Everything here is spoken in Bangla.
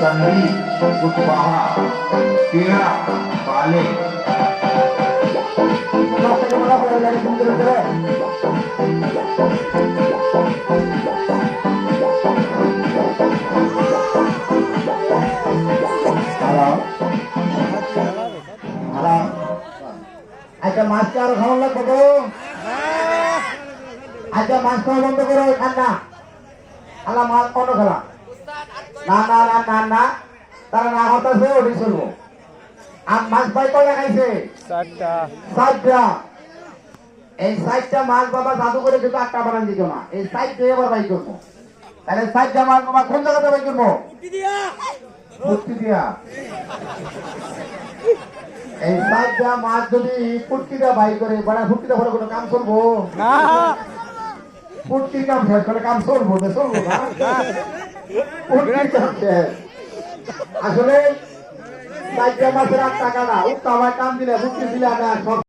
संधि कुटबाहा पीड़ा पाले আচ্ছা মাছটা আরো খাওয়ান লাগবে তো আচ্ছা মাছ খাওয়া বন্ধ করো ঠান্ডা আলা মাছ অন্য খেলা না না না না না তারা না হতাছে ওটি চলবো আর মাছ ভাই কয়টা খাইছে সাতটা এই সাতটা মাছ বাবা জাদু করে কিন্তু আটটা বানান দিত না এই সাতটা এবার বাই করবো তাহলে সাতটা মাছ বাবা কোন জায়গাতে বাই করবো পুটকি দিয়া এই সাতটা মাছ যদি পুটকিটা বাই করে বড় পুটকিটা বড় কোনো কাম করবো না পুটকির কাম শেষ করে কাম চলবো না চলবো না আসলে মাছের 8 টাকা না উত্তাবায় কাম দিলে বুদ্ধি দিলে